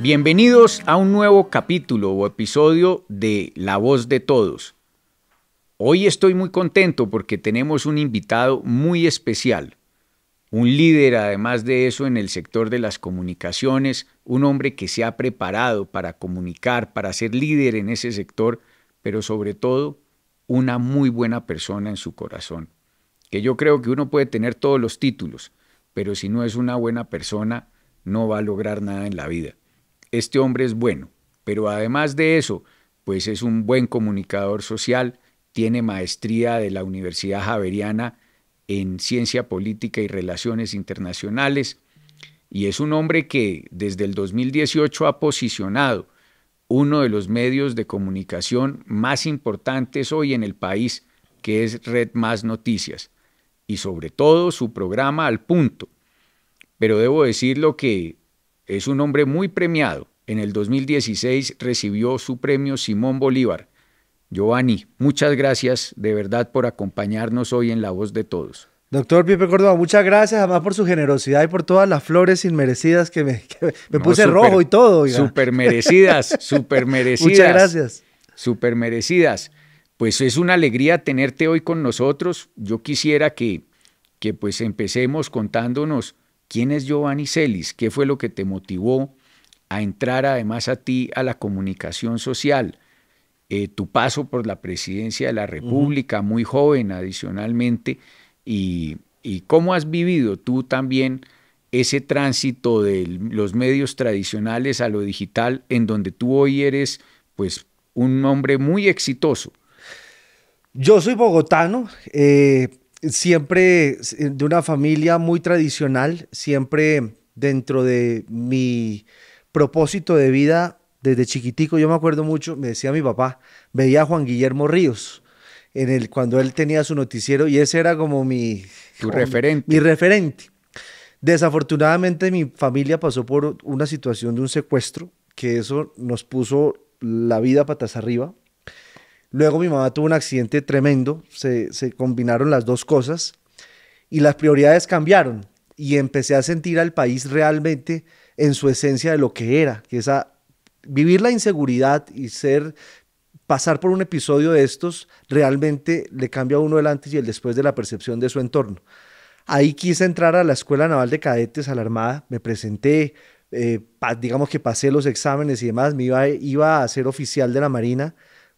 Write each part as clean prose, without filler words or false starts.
Bienvenidos a un nuevo capítulo o episodio de La Voz de Todos. Hoy estoy muy contento porque tenemos un invitado muy especial, un líder además de eso en el sector de las comunicaciones, un hombre que se ha preparado para comunicar, para ser líder en ese sector, pero sobre todo una muy buena persona en su corazón. Que yo creo que uno puede tener todos los títulos, pero si no es una buena persona, no va a lograr nada en la vida. Este hombre es bueno, pero además de eso, pues es un buen comunicador social, tiene maestría de la Universidad Javeriana en Ciencia Política y Relaciones Internacionales y es un hombre que desde el 2018 ha posicionado uno de los medios de comunicación más importantes hoy en el país, que es Red Más Noticias, y sobre todo su programa Al Punto. Pero debo decirlo que es un hombre muy premiado. En el 2016 recibió su premio Simón Bolívar. Giovanni, muchas gracias de verdad por acompañarnos hoy en La Voz de Todos. Doctor Pipe Córdoba, muchas gracias además por su generosidad y por todas las flores inmerecidas que me puse rojo y todo. Oiga. Súper merecidas, súper merecidas. Muchas gracias. Súper merecidas. Pues es una alegría tenerte hoy con nosotros. Yo quisiera que pues empecemos contándonos quién es Giovanni Celis, qué fue lo que te motivó a entrar además a ti a la comunicación social, tu paso por la presidencia de la República, muy joven adicionalmente, y cómo has vivido tú también ese tránsito de los medios tradicionales a lo digital, en donde tú hoy eres pues un hombre muy exitoso. Yo soy bogotano, siempre de una familia muy tradicional, siempre dentro de mi propósito de vida desde chiquitico. Yo me acuerdo mucho, me decía mi papá, veía a Juan Guillermo Ríos cuando él tenía su noticiero y ese era como referente. Mi referente. Desafortunadamente mi familia pasó por una situación de un secuestro, que eso nos puso la vida patas arriba. Luego mi mamá tuvo un accidente tremendo, se combinaron las dos cosas y las prioridades cambiaron y empecé a sentir al país realmente en su esencia de lo que era, que es vivir la inseguridad y pasar por un episodio de estos realmente le cambia a uno el antes y el después de la percepción de su entorno. Ahí quise entrar a la Escuela Naval de Cadetes, a la Armada, me presenté, digamos que pasé los exámenes y demás, me iba a ser oficial de la Marina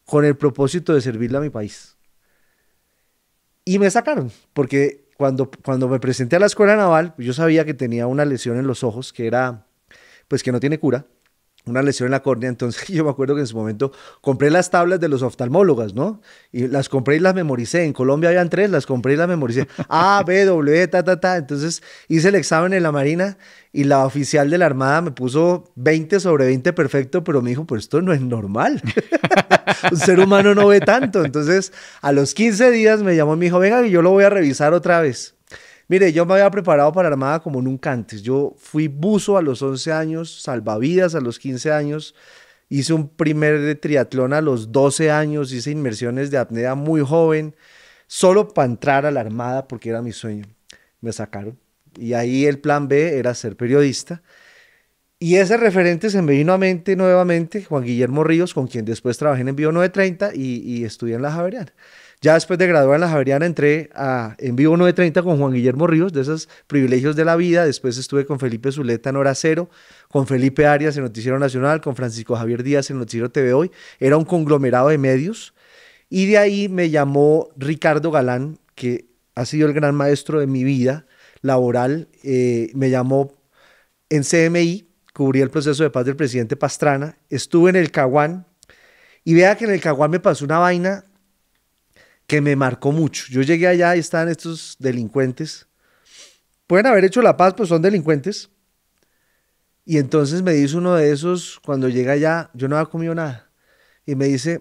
con el propósito de servirle a mi país. Y me sacaron, porque cuando me presenté a la Escuela Naval, yo sabía que tenía una lesión en los ojos, que no tiene cura, una lesión en la córnea. Entonces yo me acuerdo que en su momento compré las tablas de los oftalmólogos, ¿no? Y las compré y las memoricé. En Colombia habían 3, las compré y las memoricé. A, B, W, ta, ta, ta. Entonces hice el examen en la Marina y la oficial de la Armada me puso 20 sobre 20 perfecto, pero me dijo, pues esto no es normal. Un ser humano no ve tanto. Entonces a los 15 días me llamó y me dijo, venga, que yo lo voy a revisar otra vez. Mire, yo me había preparado para la Armada como nunca antes. Yo fui buzo a los 11 años, salvavidas a los 15 años, hice un primer triatlón a los 12 años, hice inmersiones de apnea muy joven, solo para entrar a la Armada porque era mi sueño. Me sacaron y ahí el plan B era ser periodista. Y ese referente se me vino a mente nuevamente, Juan Guillermo Ríos, con quien después trabajé en Envío 930 y estudié en la Javeriana. Ya después de graduar en la Javeriana entré a Envío 930 con Juan Guillermo Ríos, de esos privilegios de la vida. Después estuve con Felipe Zuleta en Hora Cero, con Felipe Arias en Noticiero Nacional, con Francisco Javier Díaz en Noticiero TV Hoy. Era un conglomerado de medios. Y de ahí me llamó Ricardo Galán, que ha sido el gran maestro de mi vida laboral. Me llamó en CMI, cubrí el proceso de paz del presidente Pastrana. Estuve en el Caguán y vea que en el Caguán me pasó una vaina que me marcó mucho. Yo llegué allá y estaban estos delincuentes. Pueden haber hecho la paz, pues son delincuentes. Y entonces me dice uno de esos, cuando llega allá, yo no había comido nada. Y me dice,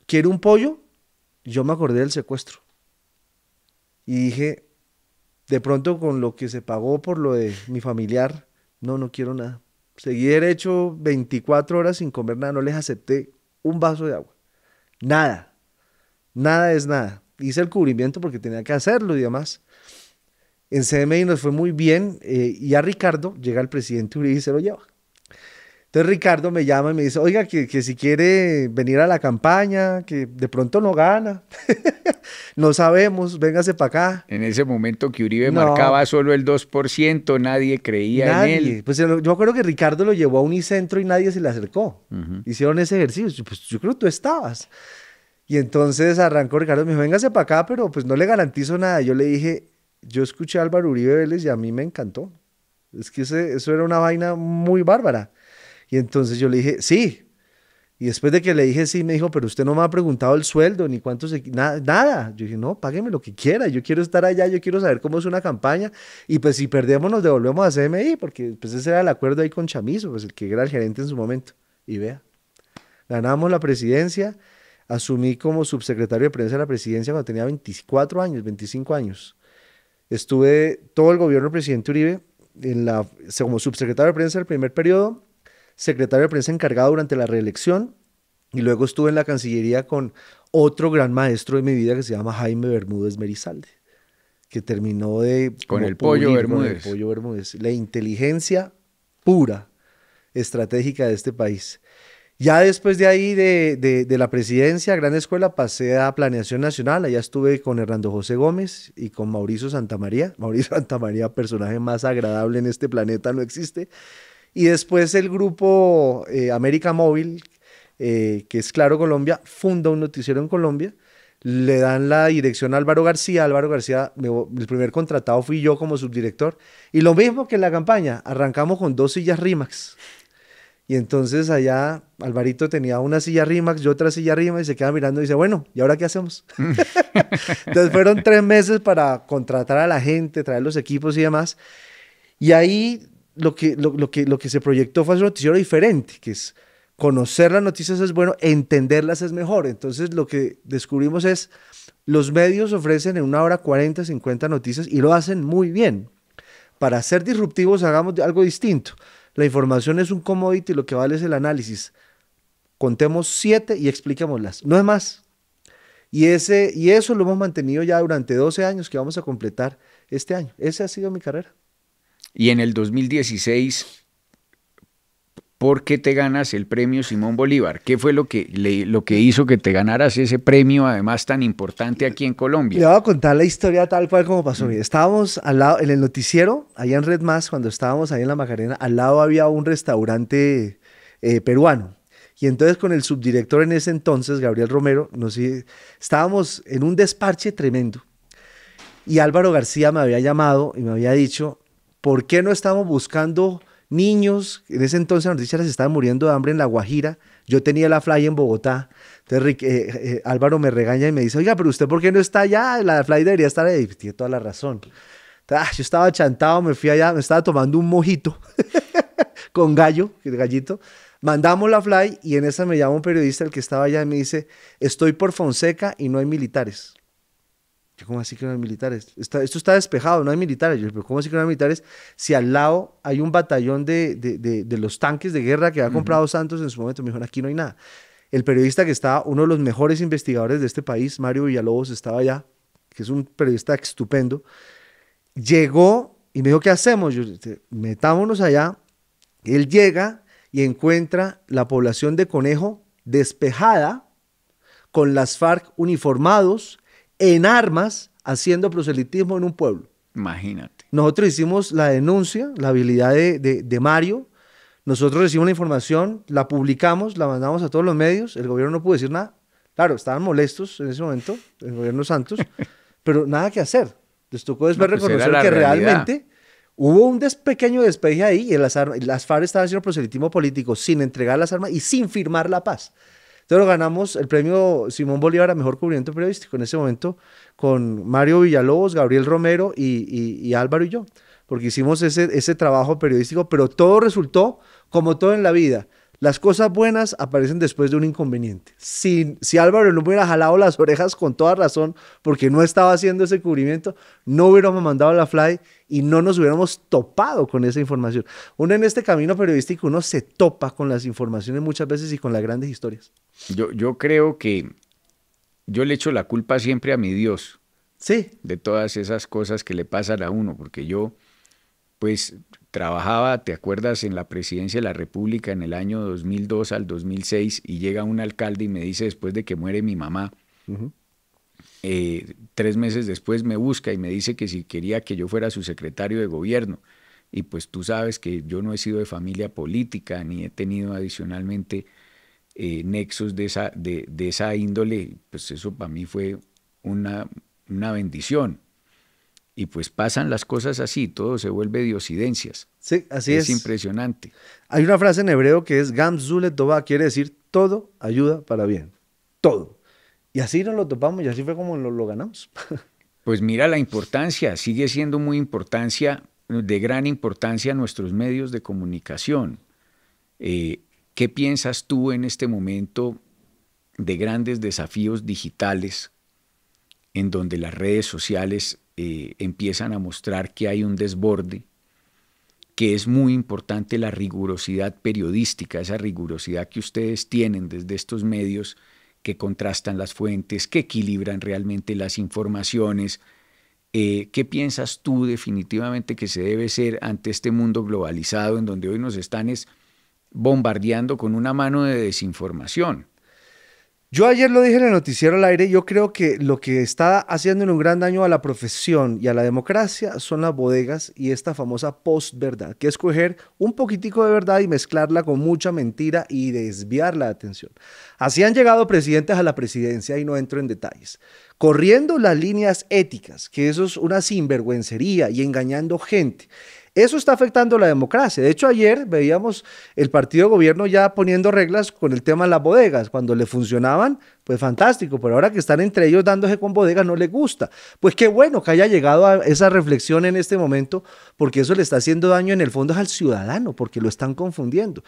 ¿quiere un pollo? Yo me acordé del secuestro. Y dije, de pronto con lo que se pagó por lo de mi familiar, no quiero nada. Seguí derecho 24 horas sin comer nada, no les acepté un vaso de agua. Nada. Nada es nada. Hice el cubrimiento porque tenía que hacerlo y demás. En CMI nos fue muy bien y a Ricardo llega el presidente Uribe y se lo lleva. Entonces Ricardo me llama y me dice, oiga, que si quiere venir a la campaña, que de pronto no gana, no sabemos, véngase para acá. En ese momento que Uribe No, marcaba solo el 2%, nadie creía en él. nadie. Pues yo me acuerdo que Ricardo lo llevó a Unicentro y nadie se le acercó. Ujú. Hicieron ese ejercicio. Pues yo creo que tú estabas. Y entonces arrancó Ricardo, me dijo, véngase para acá, pero pues no le garantizo nada. Yo le dije, yo escuché a Álvaro Uribe Vélez y a mí me encantó. Es que eso era una vaina muy bárbara. Y entonces yo le dije, sí. Y después de que le dije sí, me dijo, pero usted no me ha preguntado el sueldo, ni cuánto nada, nada. Yo dije, no, págueme lo que quiera, yo quiero estar allá, yo quiero saber cómo es una campaña. Y pues si perdemos nos devolvemos a CMI, porque pues ese era el acuerdo ahí con Chamizo, pues el que era el gerente en su momento. Y vea, ganamos la presidencia, asumí como subsecretario de prensa de la presidencia cuando tenía 24 años, 25 años. Estuve todo el gobierno del presidente Uribe como subsecretario de prensa el primer periodo, secretario de prensa encargado durante la reelección y luego estuve en la Cancillería con otro gran maestro de mi vida que se llama Jaime Bermúdez Merizalde, que terminó de Con como el Pollo pulir con el Bermúdez. Pollo Bermúdez, la inteligencia pura estratégica de este país. Ya después de ahí, de la presidencia, Gran Escuela, pasé a Planeación Nacional. Allá estuve con Hernando José Gómez y con Mauricio Santamaría. Mauricio Santamaría, personaje más agradable en este planeta, no existe. Y después el grupo América Móvil, que es Claro Colombia, funda un noticiero en Colombia. Le dan la dirección a Álvaro García. Álvaro García, el primer contratado fui yo como subdirector. Y lo mismo que en la campaña, arrancamos con 2 sillas Rimax. Y entonces allá Alvarito tenía una silla Rimax, yo otra silla Rimax y se queda mirando y dice, bueno, ¿y ahora qué hacemos? Entonces fueron 3 meses para contratar a la gente, traer los equipos y demás. Y ahí lo que se proyectó fue un noticiero diferente, que es conocer las noticias es bueno, entenderlas es mejor. Entonces lo que descubrimos es, los medios ofrecen en 1 hora 40, 50 noticias y lo hacen muy bien. Para ser disruptivos hagamos algo distinto. La información es un commodity, lo que vale es el análisis. Contemos 7 y expliquémoslas, no es más. Y eso lo hemos mantenido ya durante 12 años que vamos a completar este año. Esa ha sido mi carrera. Y en el 2016, ¿por qué te ganas el premio Simón Bolívar? ¿Qué fue lo que hizo que te ganaras ese premio, además tan importante aquí en Le Colombia? voy a contar la historia tal cual como pasó. Mire, estábamos al lado, en el noticiero, allá en Red Más, cuando estábamos ahí en la Macarena, al lado había un restaurante peruano. Y entonces con el subdirector en ese entonces, Gabriel Romero, estábamos en un desparche tremendo. Y Álvaro García me había llamado y me había dicho, ¿por qué no estamos buscando niños? En ese entonces las noticias se estaban muriendo de hambre en La Guajira. Yo tenía la Fly en Bogotá. Entonces Álvaro me regaña y me dice, oiga, pero usted ¿por qué no está allá? La Fly debería estar ahí. Tiene toda la razón. Yo estaba chantado, me fui allá, me estaba tomando un mojito con gallito. Mandamos la Fly y en esa me llama un periodista, el que estaba allá, y me dice, estoy por Fonseca y no hay militares. Yo, ¿cómo así que no hay militares? Esto está despejado, no hay militares. Yo, pero ¿cómo así que no hay militares? Si al lado hay un batallón de los tanques de guerra que ha comprado Santos en su momento. Me dijo, aquí no hay nada. El periodista que estaba, uno de los mejores investigadores de este país, Mario Villalobos, estaba allá, que es un periodista estupendo, llegó y me dijo, ¿qué hacemos? Yo, metámonos allá. Él llega y encuentra la población de Conejo despejada, con las FARC uniformados, en armas, haciendo proselitismo en un pueblo. Imagínate. Nosotros hicimos la denuncia, la habilidad de Mario, nosotros recibimos la información, la publicamos, la mandamos a todos los medios, el gobierno no pudo decir nada. Claro, estaban molestos en ese momento, el gobierno Santos, pero nada que hacer. Les tocó después No, pues era reconocer la que realidad. realmente hubo un pequeño despeje ahí y las FARC estaban haciendo proselitismo político sin entregar las armas y sin firmar la paz. Entonces ganamos el premio Simón Bolívar a mejor cubrimiento periodístico en ese momento con Mario Villalobos, Gabriel Romero y Álvaro y yo, porque hicimos ese trabajo periodístico, pero todo resultó como todo en la vida. Las cosas buenas aparecen después de un inconveniente. Si Álvaro no hubiera jalado las orejas con toda razón, porque no estaba haciendo ese cubrimiento, no hubiéramos mandado la Fly y no nos hubiéramos topado con esa información. Uno en este camino periodístico, uno se topa con las informaciones muchas veces y con las grandes historias. Yo creo que yo le echo la culpa siempre a mi Dios Sí, de todas esas cosas que le pasan a uno, porque yo pues trabajaba, ¿te acuerdas?, en la presidencia de la República en el año 2002 al 2006 y llega un alcalde y me dice, después de que muere mi mamá, 3 meses después me busca y me dice que si quería que yo fuera su secretario de gobierno. Y pues tú sabes que yo no he sido de familia política ni he tenido adicionalmente nexos de esa índole, pues eso para mí fue una bendición. Y pues pasan las cosas así, todo se vuelve diosidencias. Sí, así es. Es impresionante. Hay una frase en hebreo que es Gam Zulet Tova, quiere decir todo ayuda para bien. Todo. Y así nos lo topamos y así fue como lo ganamos. Pues mira la importancia, sigue siendo de gran importancia nuestros medios de comunicación. ¿Qué piensas tú en este momento de grandes desafíos digitales en donde las redes sociales empiezan a mostrar que hay un desborde, que es muy importante la rigurosidad periodística, esa rigurosidad que ustedes tienen desde estos medios que contrastan las fuentes, que equilibran realmente las informaciones? ¿Qué piensas tú definitivamente que se debe ser ante este mundo globalizado en donde hoy nos están bombardeando con una mano de desinformación? Yo ayer lo dije en el noticiero al aire, yo creo que lo que está haciendo un gran daño a la profesión y a la democracia son las bodegas y esta famosa postverdad, que es coger un poquitico de verdad y mezclarla con mucha mentira y desviar la atención. Así han llegado presidentes a la presidencia y no entro en detalles, corriendo las líneas éticas, que eso es una sinvergüencería y engañando gente. Eso está afectando la democracia. De hecho, ayer veíamos el partido de gobierno ya poniendo reglas con el tema de las bodegas. Cuando le funcionaban, pues fantástico, pero ahora que están entre ellos dándose con bodegas no les gusta. Pues qué bueno que haya llegado a esa reflexión en este momento, porque eso le está haciendo daño en el fondo al ciudadano, porque lo están confundiendo.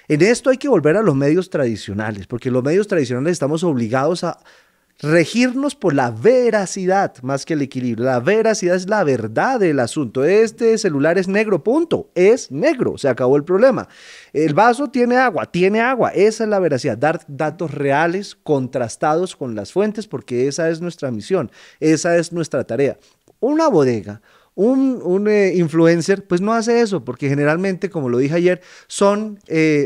En esto hay que volver a los medios tradicionales, porque los medios tradicionales estamos obligados a regirnos por la veracidad más que el equilibrio. La veracidad es la verdad del asunto. Este celular es negro, punto. Es negro, se acabó el problema. El vaso tiene agua, esa es la veracidad. Dar datos reales, contrastados con las fuentes, porque esa es nuestra misión, esa es nuestra tarea. Una bodega, un influencer, pues no hace eso, porque generalmente, como lo dije ayer, son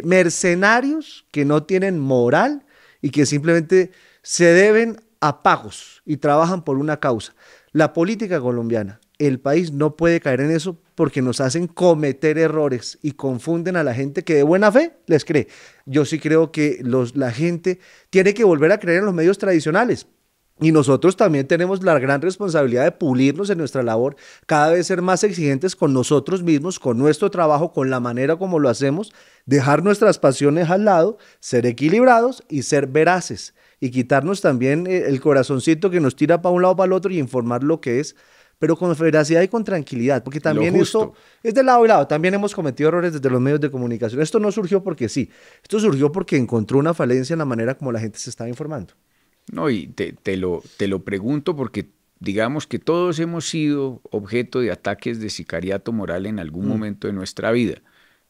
mercenarios que no tienen moral y que simplemente se deben a pagos y trabajan por una causa. La política colombiana, el país no puede caer en eso porque nos hacen cometer errores y confunden a la gente que de buena fe les cree. Yo sí creo que la gente tiene que volver a creer en los medios tradicionales. Y nosotros también tenemos la gran responsabilidad de pulirnos en nuestra labor, cada vez ser más exigentes con nosotros mismos, con nuestro trabajo, con la manera como lo hacemos, dejar nuestras pasiones al lado, ser equilibrados y ser veraces. Y quitarnos también el corazoncito que nos tira para un lado para el otro y informar lo que es, pero con veracidad y con tranquilidad, porque también eso es de lado y lado. También hemos cometido errores desde los medios de comunicación. Esto no surgió porque sí, esto surgió porque encontró una falencia en la manera como la gente se estaba informando. No, y te lo pregunto porque digamos que todos hemos sido objeto de ataques de sicariato moral en algún momento de nuestra vida,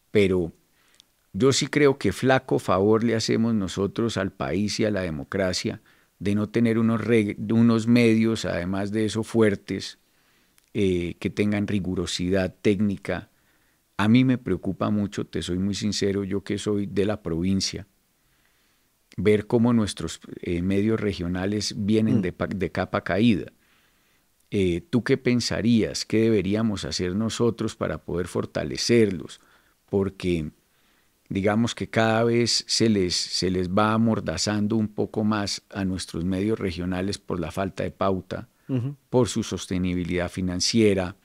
pero yo sí creo que flaco favor le hacemos nosotros al país y a la democracia de no tener unos medios, además de eso, fuertes, que tengan rigurosidad técnica. A mí me preocupa mucho, te soy muy sincero, yo que soy de la provincia, ver cómo nuestros medios regionales vienen de capa caída. ¿Tú qué pensarías? ¿Qué deberíamos hacer nosotros para poder fortalecerlos? Porque digamos que cada vez se les va amordazando un poco más a nuestros medios regionales por la falta de pauta, por su sostenibilidad financiera,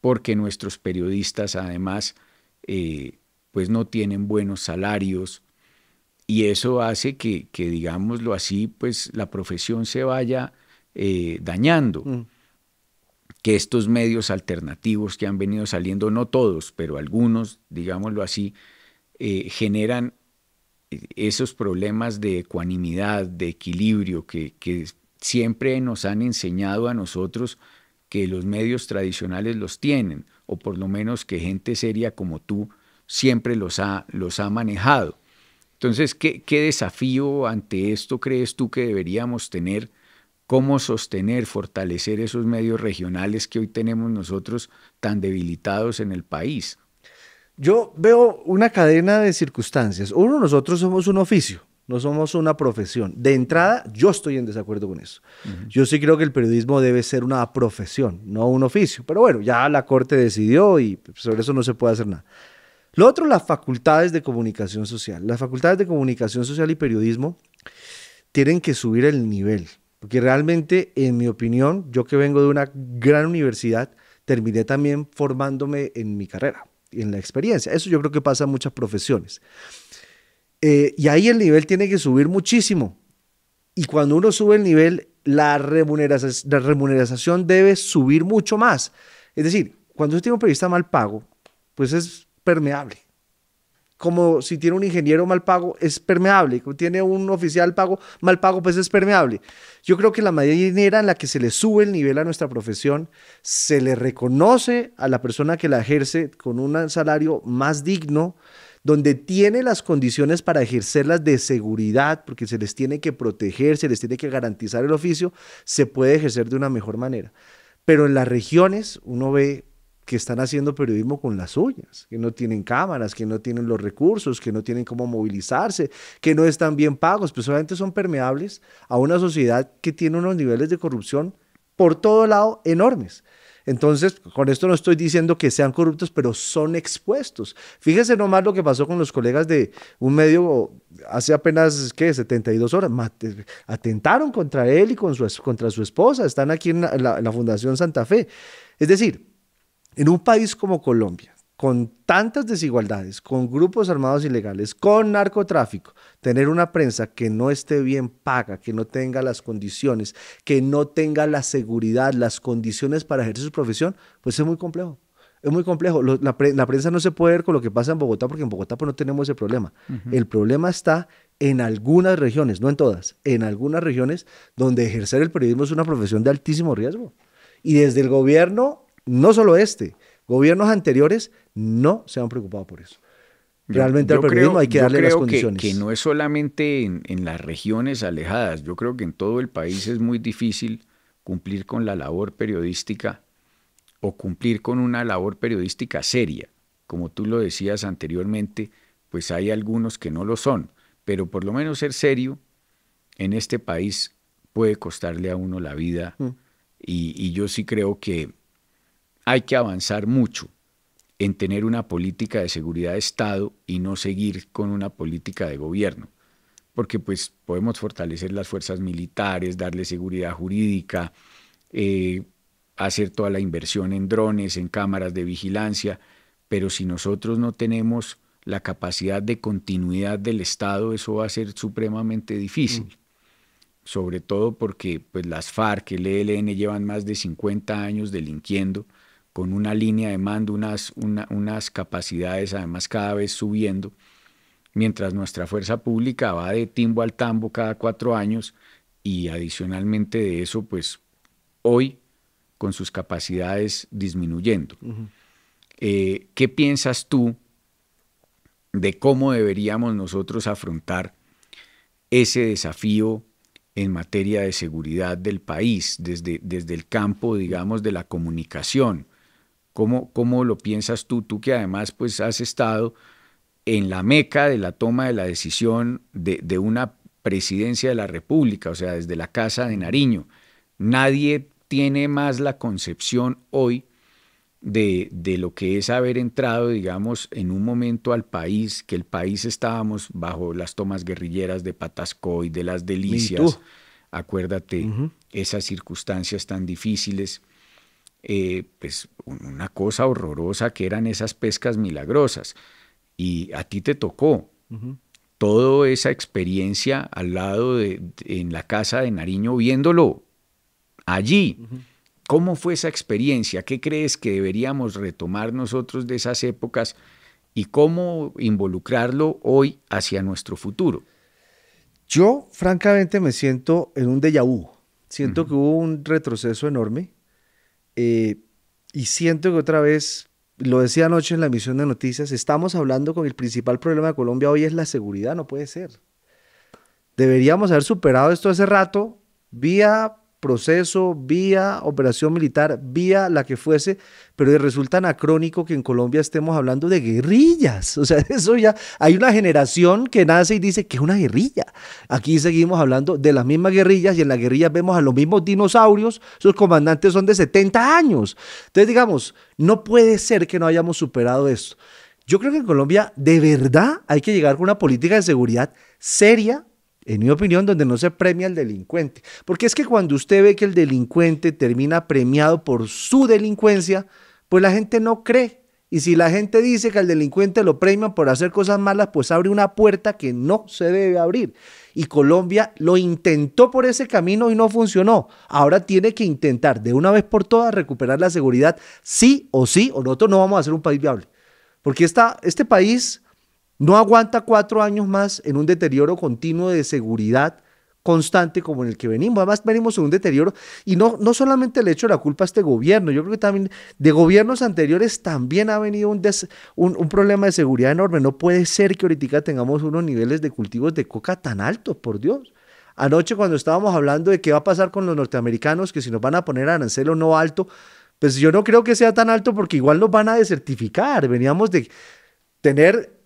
porque nuestros periodistas además pues no tienen buenos salarios, y eso hace que digámoslo así, pues la profesión se vaya dañando. Que estos medios alternativos que han venido saliendo, no todos, pero algunos, digámoslo así, generan esos problemas de ecuanimidad, de equilibrio, que siempre nos han enseñado a nosotros que los medios tradicionales los tienen, o por lo menos que gente seria como tú siempre los ha manejado. Entonces, ¿qué desafío ante esto crees tú que deberíamos tener cómo sostener, fortalecer esos medios regionales que hoy tenemos nosotros tan debilitados en el país. Yo veo una cadena de circunstancias. Uno, nosotros somos un oficio, no somos una profesión. De entrada, yo estoy en desacuerdo con eso. Yo sí creo que el periodismo debe ser una profesión, no un oficio. Pero bueno, ya la Corte decidió y sobre eso no se puede hacer nada. Lo otro, las facultades de comunicación social. Las facultades de comunicación social y periodismo tienen que subir el nivel. Porque realmente, en mi opinión, yo que vengo de una gran universidad, terminé también formándome en mi carrera, en la experiencia. Eso yo creo que pasa en muchas profesiones. Y ahí el nivel tiene que subir muchísimo. Y cuando uno sube el nivel, la remuneración debe subir mucho más. Es decir, cuando usted tiene un periodista mal pago, pues es permeable. Como si tiene un ingeniero mal pago, es permeable. Como tiene un oficial mal pago, pues es permeable. Yo creo que la manera en la que se le sube el nivel a nuestra profesión, se le reconoce a la persona que la ejerce con un salario más digno, donde tiene las condiciones para ejercerlas de seguridad, porque se les tiene que proteger, se les tiene que garantizar el oficio, se puede ejercer de una mejor manera. Pero en las regiones uno ve que están haciendo periodismo con las uñas, que no tienen cámaras, que no tienen los recursos, que no tienen cómo movilizarse, que no están bien pagos, pues obviamente son permeables a una sociedad que tiene unos niveles de corrupción por todo lado enormes. Entonces, con esto no estoy diciendo que sean corruptos, pero son expuestos. Fíjese nomás lo que pasó con los colegas de un medio hace apenas, ¿qué? 72 horas. Atentaron contra él y contra su esposa. Están aquí en la Fundación Santa Fe. Es decir, en un país como Colombia, con tantas desigualdades, con grupos armados ilegales, con narcotráfico, tener una prensa que no esté bien paga, que no tenga las condiciones, que no tenga la seguridad, las condiciones para ejercer su profesión, pues es muy complejo. Es muy complejo. La prensa no se puede ver con lo que pasa en Bogotá, porque en Bogotá pues no tenemos ese problema. El problema está en algunas regiones, no en todas, en algunas regiones donde ejercer el periodismo es una profesión de altísimo riesgo. Y desde el gobierno, no solo gobiernos anteriores no se han preocupado por eso. Realmente al periodismo hay que darle las condiciones. Que no es solamente en las regiones alejadas. Yo creo que en todo el país es muy difícil cumplir con la labor periodística o cumplir con una labor periodística seria. Como tú lo decías anteriormente, pues hay algunos que no lo son, pero por lo menos ser serio en este país puede costarle a uno la vida y yo sí creo que hay que avanzar mucho en tener una política de seguridad de Estado y no seguir con una política de gobierno, porque pues podemos fortalecer las fuerzas militares, darle seguridad jurídica, hacer toda la inversión en drones, en cámaras de vigilancia, pero si nosotros no tenemos la capacidad de continuidad del Estado, eso va a ser supremamente difícil. Sobre todo porque pues, las FARC, el ELN llevan más de 50 años delinquiendo, con una línea de mando, unas capacidades además cada vez subiendo, mientras nuestra fuerza pública va de timbo al tambo cada 4 años y adicionalmente de eso, pues hoy con sus capacidades disminuyendo. ¿Qué piensas tú de cómo deberíamos nosotros afrontar ese desafío en materia de seguridad del país, desde el campo, digamos, de la comunicación? ¿Cómo lo piensas tú que además pues, has estado en la meca de la toma de la decisión de una presidencia de la República, o sea, desde la Casa de Nariño? Nadie tiene más la concepción hoy de lo que es haber entrado, digamos, en un momento al país, que el país estábamos bajo las tomas guerrilleras de Patascoy, de las Delicias, acuérdate, esas circunstancias tan difíciles, pues una cosa horrorosa que eran esas pescas milagrosas, y a ti te tocó toda esa experiencia al lado en la Casa de Nariño, viéndolo allí. ¿Cómo fue esa experiencia? ¿Qué crees que deberíamos retomar nosotros de esas épocas y cómo involucrarlo hoy hacia nuestro futuro? Yo, francamente, me siento en un déjà vu. Siento que hubo un retroceso enorme y siento que otra vez, lo decía anoche en la emisión de noticias, estamos hablando con el principal problema de Colombia hoy es la seguridad, no puede ser. Deberíamos haber superado esto hace rato vía proceso, vía operación militar, vía la que fuese, pero resulta anacrónico que en Colombia estemos hablando de guerrillas. O sea, eso ya, hay una generación que nace y dice que es una guerrilla. Aquí seguimos hablando de las mismas guerrillas y en las guerrillas vemos a los mismos dinosaurios, sus comandantes son de 70 años. Entonces, digamos, no puede ser que no hayamos superado esto. Yo creo que en Colombia de verdad hay que llegar con una política de seguridad seria, en mi opinión, donde no se premia al delincuente. Porque es que cuando usted ve que el delincuente termina premiado por su delincuencia, pues la gente no cree. Y si la gente dice que al delincuente lo premian por hacer cosas malas, pues abre una puerta que no se debe abrir. Y Colombia lo intentó por ese camino y no funcionó. Ahora tiene que intentar de una vez por todas recuperar la seguridad, sí, o nosotros no vamos a ser un país viable. Porque este país no aguanta 4 años más en un deterioro continuo de seguridad constante como en el que venimos. Además, venimos en un deterioro y no solamente le echo la culpa a este gobierno, yo creo que también de gobiernos anteriores también ha venido un problema de seguridad enorme. No puede ser que ahorita tengamos unos niveles de cultivos de coca tan altos, por Dios. Anoche cuando estábamos hablando de qué va a pasar con los norteamericanos, que si nos van a poner arancel o no alto, pues yo no creo que sea tan alto porque igual nos van a desertificar. Veníamos de tener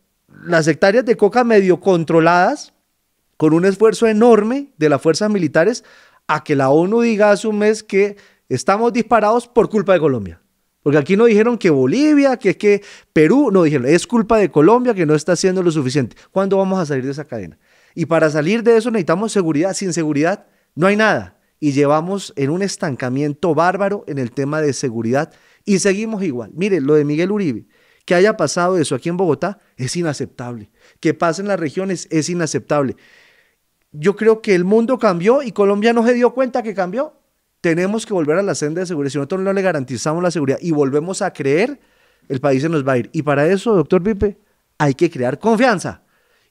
las hectáreas de coca medio controladas con un esfuerzo enorme de las fuerzas militares a que la ONU diga hace un mes que estamos disparados por culpa de Colombia. Porque aquí no dijeron que Bolivia, que Perú, no dijeron, es culpa de Colombia que no está haciendo lo suficiente. ¿Cuándo vamos a salir de esa cadena? Y para salir de eso necesitamos seguridad. Sin seguridad no hay nada. Y llevamos en un estancamiento bárbaro en el tema de seguridad y seguimos igual. Mire, lo de Miguel Uribe, que haya pasado eso aquí en Bogotá es inaceptable. Que pase en las regiones es inaceptable. Yo creo que el mundo cambió y Colombia no se dio cuenta que cambió. Tenemos que volver a la senda de seguridad. Si nosotros no le garantizamos la seguridad y volvemos a creer, el país se nos va a ir. Y para eso, doctor Pipe, hay que crear confianza.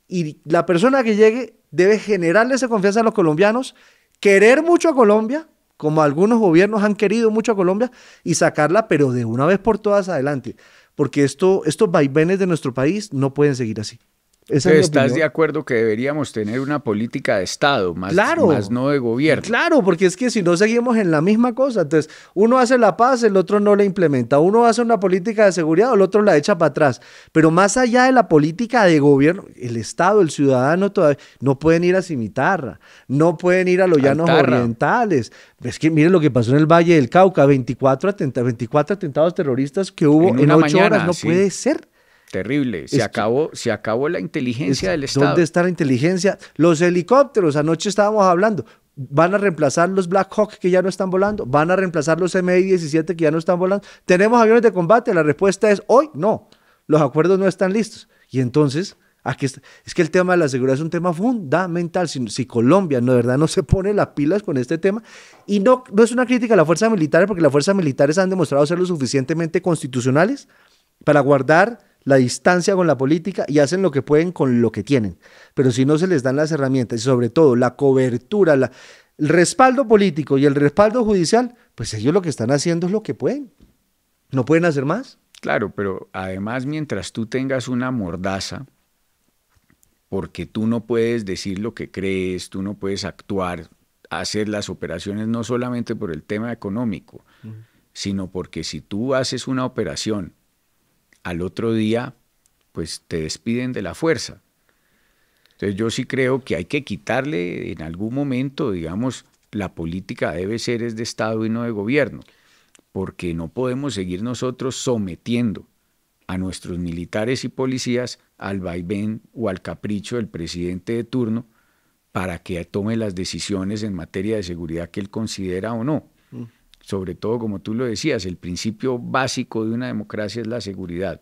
Y la persona que llegue debe generarle esa confianza a los colombianos, querer mucho a Colombia, como algunos gobiernos han querido mucho a Colombia, y sacarla, pero de una vez por todas adelante. Porque estos vaivenes de nuestro país no pueden seguir así. ¿Estás de acuerdo que deberíamos tener una política de Estado, más no de gobierno? Claro, porque es que si no seguimos en la misma cosa, entonces uno hace la paz, el otro no la implementa, uno hace una política de seguridad, el otro la echa para atrás, pero más allá de la política de gobierno, el Estado, el ciudadano todavía no pueden ir a Cimitarra, no pueden ir a los llanos orientales. Es que miren lo que pasó en el Valle del Cauca, 24 atentados terroristas que hubo en 8 horas, no puede ser. Terrible, se acabó la inteligencia del Estado. ¿Dónde está la inteligencia? Los helicópteros, anoche estábamos hablando, ¿van a reemplazar los Black Hawk que ya no están volando? ¿Van a reemplazar los MI-17 que ya no están volando? ¿Tenemos aviones de combate? La respuesta es hoy no, los acuerdos no están listos. Y entonces, aquí está. Es que el tema de la seguridad es un tema fundamental. Si Colombia de verdad no se pone las pilas con este tema, y no es una crítica a las fuerzas militares, porque las fuerzas militares han demostrado ser lo suficientemente constitucionales para guardar la distancia con la política y hacen lo que pueden con lo que tienen. Pero si no se les dan las herramientas y sobre todo la cobertura, el respaldo político y el respaldo judicial, pues ellos lo que están haciendo es lo que pueden. ¿No pueden hacer más? Claro, pero además mientras tú tengas una mordaza, porque tú no puedes decir lo que crees, tú no puedes actuar, hacer las operaciones no solamente por el tema económico, sino porque si tú haces una operación al otro día, pues te despiden de la fuerza. Entonces yo sí creo que hay que quitarle en algún momento, digamos, la política debe ser es de Estado y no de gobierno, porque no podemos seguir nosotros sometiendo a nuestros militares y policías al vaivén o al capricho del presidente de turno para que tome las decisiones en materia de seguridad que él considera o no. Sobre todo, como tú lo decías, el principio básico de una democracia es la seguridad.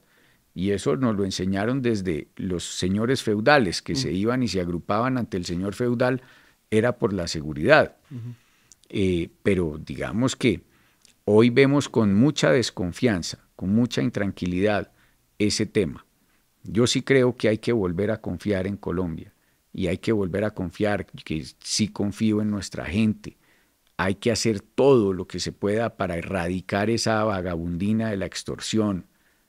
Y eso nos lo enseñaron desde los señores feudales, que se iban y se agrupaban ante el señor feudal, era por la seguridad. Pero digamos que hoy vemos con mucha desconfianza, con mucha intranquilidad ese tema. Yo sí creo que hay que volver a confiar en Colombia y hay que volver a confiar, que sí confío en nuestra gente. Hay que hacer todo lo que se pueda para erradicar esa vagabundina de la extorsión,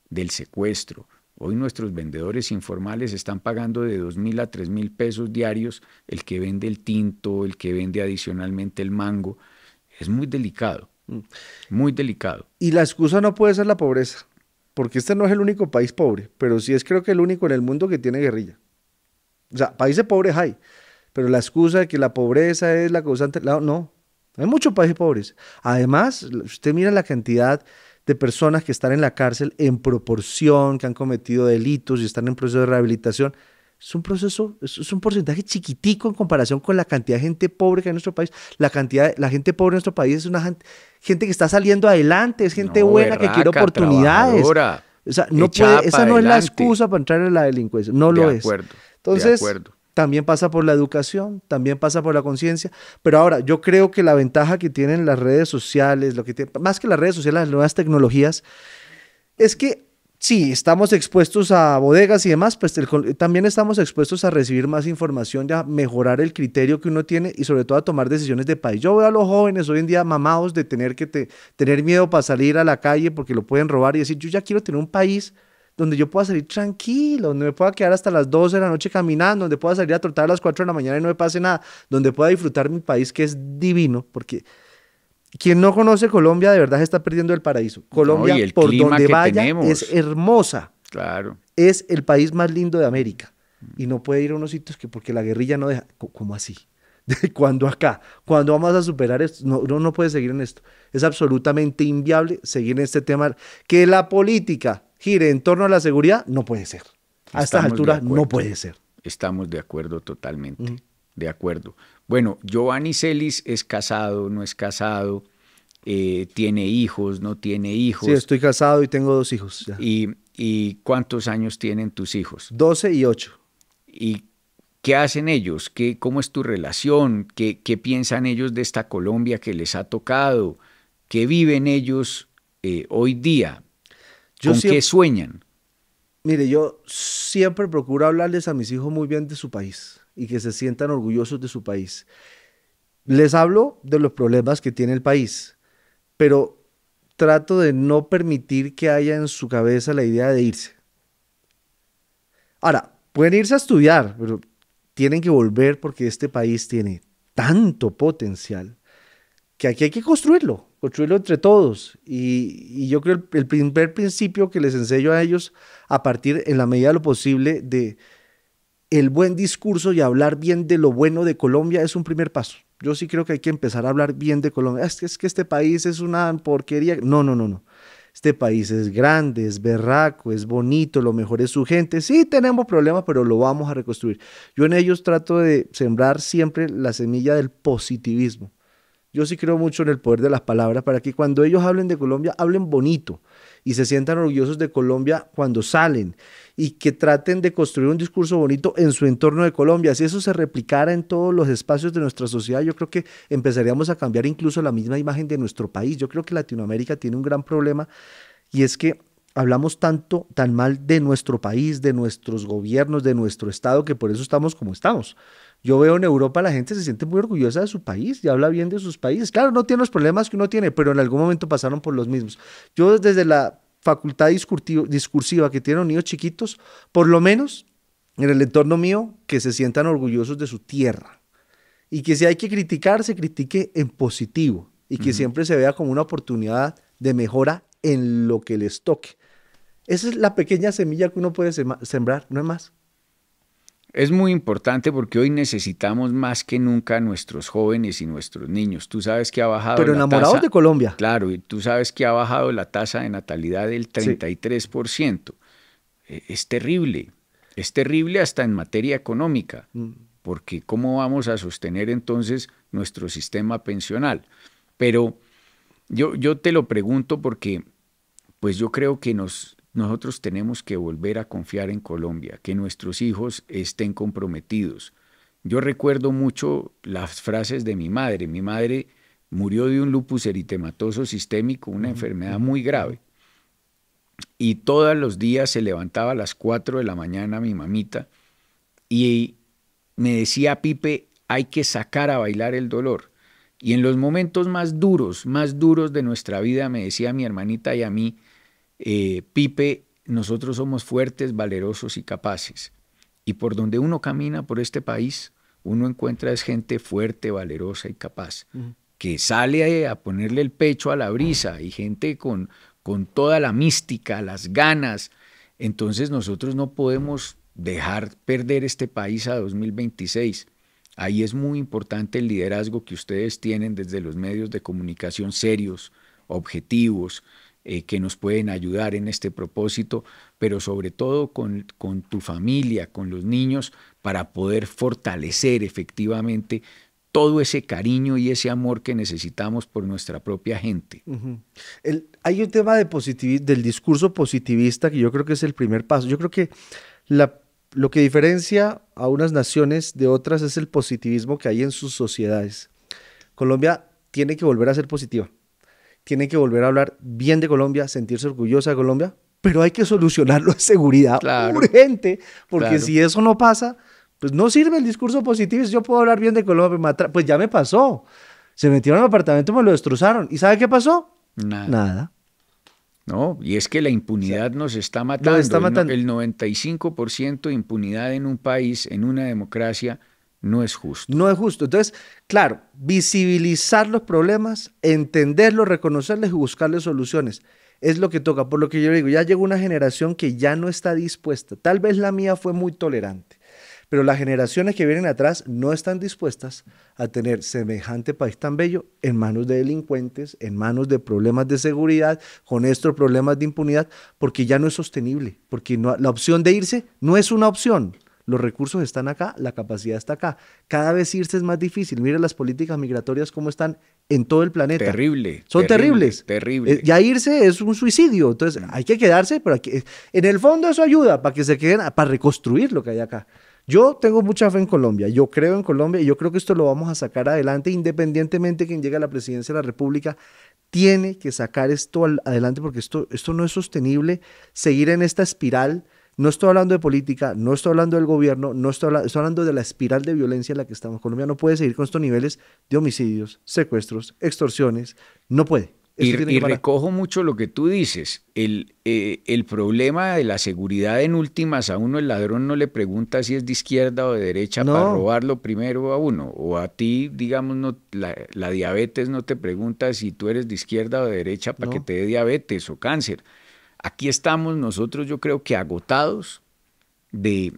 del secuestro. Hoy nuestros vendedores informales están pagando de 2.000 a 3.000 pesos diarios el que vende el tinto, el que vende adicionalmente el mango. Es muy delicado, muy delicado. Y la excusa no puede ser la pobreza, porque este no es el único país pobre, pero sí es creo que el único en el mundo que tiene guerrilla. O sea, países pobres hay, pero la excusa de que la pobreza es la causante, no, hay muchos países pobres. Además, usted mira la cantidad de personas que están en la cárcel en proporción, que han cometido delitos y están en proceso de rehabilitación. Es un proceso, es un porcentaje chiquitico en comparación con la cantidad de gente pobre que hay en nuestro país. La gente pobre en nuestro país es una gente que está saliendo adelante, es gente No, buena que quiere berraca, oportunidades. trabajadora, O sea, no echada puede, esa pa' no es la adelante. excusa para entrar en la delincuencia, no lo es. De Entonces, acuerdo. también pasa por la educación, también pasa por la conciencia, pero ahora yo creo que la ventaja que tienen las redes sociales, más que las redes sociales, las nuevas tecnologías, es que sí, estamos expuestos a bodegas y demás, pues también estamos expuestos a recibir más información y a mejorar el criterio que uno tiene y sobre todo a tomar decisiones de país. Yo veo a los jóvenes hoy en día mamados de tener tener miedo para salir a la calle porque lo pueden robar y decir, yo ya quiero tener un país donde yo pueda salir tranquilo, donde me pueda quedar hasta las 12 de la noche caminando, donde pueda salir a trotar a las 4 de la mañana y no me pase nada, donde pueda disfrutar mi país que es divino, porque quien no conoce Colombia de verdad se está perdiendo el paraíso. Colombia, No, y el por clima donde que vaya, tenemos. es hermosa. Claro. Es el país más lindo de América. Y no puede ir a unos sitios que porque la guerrilla no deja. ¿Cómo así? ¿Cuándo acá? ¿Cuándo vamos a superar esto? No, uno no puede seguir en esto. Es absolutamente inviable seguir en este tema. Que la política gire en torno a la seguridad, no puede ser. A estas alturas no puede ser. Estamos de acuerdo totalmente. De acuerdo. Bueno, Giovanni Celis es casado, no es casado, tiene hijos, no tiene hijos. Sí, estoy casado y tengo 2 hijos. Ya. ¿Y cuántos años tienen tus hijos? 12 y 8. ¿Y qué hacen ellos? ¿Cómo es tu relación? ¿Qué piensan ellos de esta Colombia que les ha tocado? ¿Qué viven ellos hoy día? ¿Con qué sueñan? Mire, yo siempre procuro hablarles a mis hijos muy bien de su país y que se sientan orgullosos de su país. Les hablo de los problemas que tiene el país, pero trato de no permitir que haya en su cabeza la idea de irse. Ahora, pueden irse a estudiar, pero tienen que volver porque este país tiene tanto potencial que aquí hay que construirlo entre todos. Y yo creo que el primer principio que les enseño a ellos a partir, en la medida de lo posible, de el buen discurso y hablar bien de lo bueno de Colombia es un primer paso. Yo sí creo que hay que empezar a hablar bien de Colombia. Es que este país es una porquería. No. Este país es grande, es berraco, es bonito, lo mejor es su gente. Sí, tenemos problemas, pero lo vamos a reconstruir. Yo en ellos trato de sembrar siempre la semilla del positivismo. Yo sí creo mucho en el poder de las palabras para que cuando ellos hablen de Colombia, hablen bonito y se sientan orgullosos de Colombia cuando salen y que traten de construir un discurso bonito en su entorno de Colombia. Si eso se replicara en todos los espacios de nuestra sociedad, yo creo que empezaríamos a cambiar incluso la misma imagen de nuestro país. Yo creo que Latinoamérica tiene un gran problema y es que hablamos tan mal de nuestro país, de nuestros gobiernos, de nuestro Estado, que por eso estamos como estamos. Yo veo en Europa la gente se siente muy orgullosa de su país y habla bien de sus países. Claro, no tiene los problemas que uno tiene, pero en algún momento pasaron por los mismos. Yo desde la facultad discursiva que tienen los niños chiquitos, por lo menos en el entorno mío, que se sientan orgullosos de su tierra. Y que si hay que criticar, se critique en positivo. Y que siempre se vea como una oportunidad de mejora en lo que les toque. Esa es la pequeña semilla que uno puede sembrar, no es más. Es muy importante porque hoy necesitamos más que nunca a nuestros jóvenes y nuestros niños. Tú sabes que ha bajado Pero la enamorados tasa, de Colombia. Claro, y tú sabes que ha bajado la tasa de natalidad del 33%. Sí. Es terrible hasta en materia económica, porque ¿cómo vamos a sostener entonces nuestro sistema pensional? Pero yo te lo pregunto porque pues yo creo que nosotros tenemos que volver a confiar en Colombia, que nuestros hijos estén comprometidos. Yo recuerdo mucho las frases de mi madre. Mi madre murió de un lupus eritematoso sistémico, una enfermedad muy grave. Y todos los días se levantaba a las 4 de la mañana mi mamita y me decía, Pipe, hay que sacar a bailar el dolor. Y en los momentos más duros de nuestra vida me decía mi hermanita y a mí, Pipe, nosotros somos fuertes, valerosos y capaces. Y por donde uno camina por este país, uno encuentra es gente fuerte, valerosa y capaz. que sale a ponerle el pecho a la brisa, hay gente con toda la mística, las ganas. Entonces nosotros no podemos dejar perder este país a 2026. Ahí es muy importante el liderazgo que ustedes tienen desde los medios de comunicación serios, objetivos, que nos pueden ayudar en este propósito, pero sobre todo con tu familia, con los niños, para poder fortalecer efectivamente todo ese cariño y ese amor que necesitamos por nuestra propia gente. Hay un tema del discurso positivista que yo creo que es el primer paso. Yo creo que lo que diferencia a unas naciones de otras es el positivismo que hay en sus sociedades. Colombia tiene que volver a ser positiva, tiene que volver a hablar bien de Colombia, sentirse orgullosa de Colombia, pero hay que solucionarlo de seguridad urgente, porque si eso no pasa, pues no sirve el discurso positivista. Yo puedo hablar bien de Colombia, pues ya me pasó. Se metieron al apartamento, me lo destrozaron. ¿Y sabe qué pasó? Nada. No, y es que la impunidad nos está matando. El 95% de impunidad en un país, en una democracia, no es justo. No es justo. Entonces, claro, visibilizar los problemas, entenderlos, reconocerlos y buscarles soluciones. Es lo que toca. Por lo que yo digo, ya llegó una generación que ya no está dispuesta. Tal vez la mía fue muy tolerante, pero las generaciones que vienen atrás no están dispuestas a tener semejante país tan bello en manos de delincuentes, en manos de problemas de seguridad, con estos problemas de impunidad, porque ya no es sostenible, porque la opción de irse no es una opción. Los recursos están acá, la capacidad está acá. Cada vez irse es más difícil. Mira las políticas migratorias cómo están en todo el planeta. Terrible. Son terribles. Terrible. Ya irse es un suicidio. Entonces hay que quedarse, pero en el fondo eso ayuda para que se queden, para reconstruir lo que hay acá. Yo tengo mucha fe en Colombia, yo creo en Colombia y yo creo que esto lo vamos a sacar adelante independientemente de quien llegue a la presidencia de la República. Tiene que sacar esto adelante porque esto no es sostenible, seguir en esta espiral. No estoy hablando de política, no estoy hablando del gobierno, estoy hablando de la espiral de violencia en la que estamos. Colombia no puede seguir con estos niveles de homicidios, secuestros, extorsiones, no puede. Y recojo mucho lo que tú dices, el problema de la seguridad en últimas, a uno el ladrón no le pregunta si es de izquierda o de derecha para robarlo primero a uno, o a ti, digamos, no, la diabetes no te pregunta si tú eres de izquierda o de derecha para que te dé diabetes o cáncer. Aquí estamos nosotros, yo creo que agotados de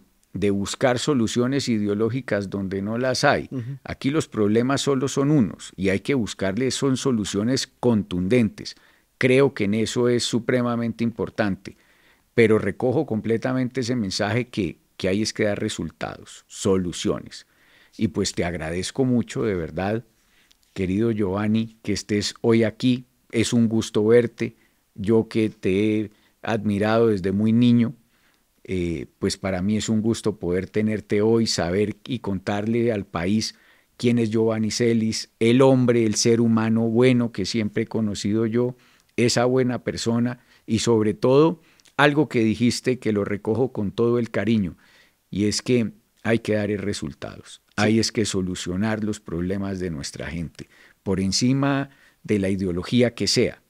buscar soluciones ideológicas donde no las hay. Aquí los problemas solo son unos y hay que buscarles son soluciones contundentes. Creo que en eso es supremamente importante, pero recojo completamente ese mensaje que hay es que dar resultados, soluciones. Y pues te agradezco mucho, de verdad, querido Giovanni, que estés hoy aquí. Es un gusto verte. Yo que te he admirado desde muy niño, pues para mí es un gusto poder tenerte hoy, saber y contarle al país quién es Giovanni Celis, el hombre, el ser humano bueno que siempre he conocido yo, esa buena persona y sobre todo algo que dijiste que lo recojo con todo el cariño y es que hay que dar resultados, hay es que solucionar los problemas de nuestra gente por encima de la ideología que sea.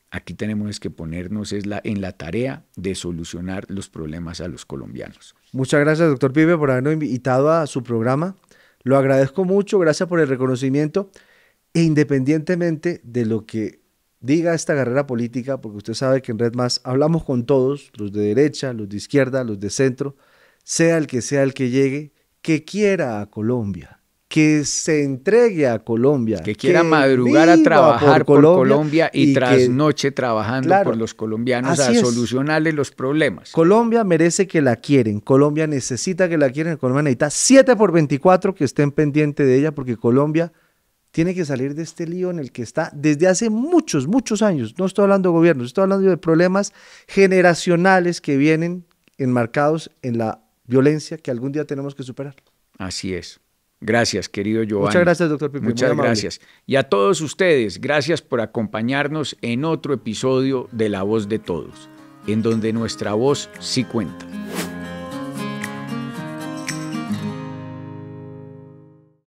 Aquí tenemos que ponernos en la tarea de solucionar los problemas a los colombianos. Muchas gracias, doctor Pipe, por habernos invitado a su programa. Lo agradezco mucho, gracias por el reconocimiento. E independientemente de lo que diga esta carrera política, porque usted sabe que en Red Más hablamos con todos, los de derecha, los de izquierda, los de centro, sea el que llegue, que quiera a Colombia, que se entregue a Colombia, que quiera madrugar a trabajar por Colombia y trasnoche trabajando por los colombianos a solucionarle los problemas. Colombia merece que la quieren, Colombia necesita que la quieren, Colombia necesita 7x24 que estén pendientes de ella porque Colombia tiene que salir de este lío en el que está desde hace muchos, muchos años. No estoy hablando de gobierno, estoy hablando de problemas generacionales que vienen enmarcados en la violencia que algún día tenemos que superar. Así es. Gracias, querido Giovanni. Muchas gracias, doctor Pipe. Muchas gracias. Y a todos ustedes, gracias por acompañarnos en otro episodio de La Voz de Todos, en donde nuestra voz sí cuenta.